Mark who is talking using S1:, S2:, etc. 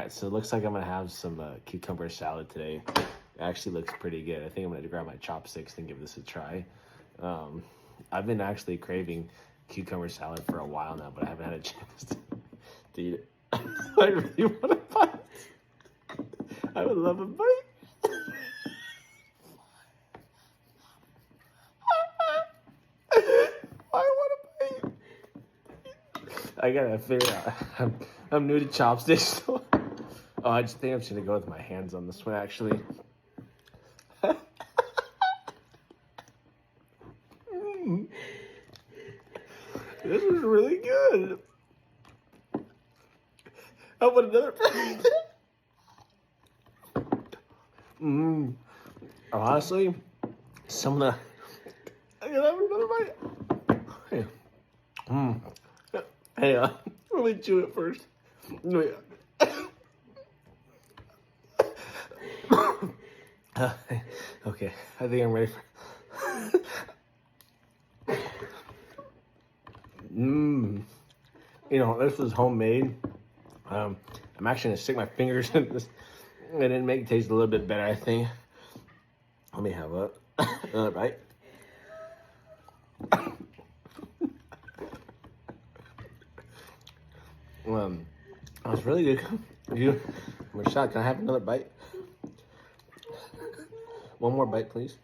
S1: right, so it looks like I'm gonna have some cucumber salad today. It actually looks pretty good. I think I'm gonna grab my chopsticks and give this a try. I've been actually craving cucumber salad for a while now, but I haven't had a chance to eat it. I really want a bite. I would love a bite. I want a bite. I gotta figure out. I'm new to chopsticks. So. Oh, I just think I'm just gonna go with my hands on this one actually. This was really good. I want another bite. Honestly, some of the. I gotta have another bite. Hey, hey, let me chew it first. Okay, I think I'm ready for. You know, this was homemade. I'm actually gonna stick my fingers in this, and it make it taste a little bit better, I think. Let me have another bite. That was really good. Rashad, can I have another bite? One more bite, please.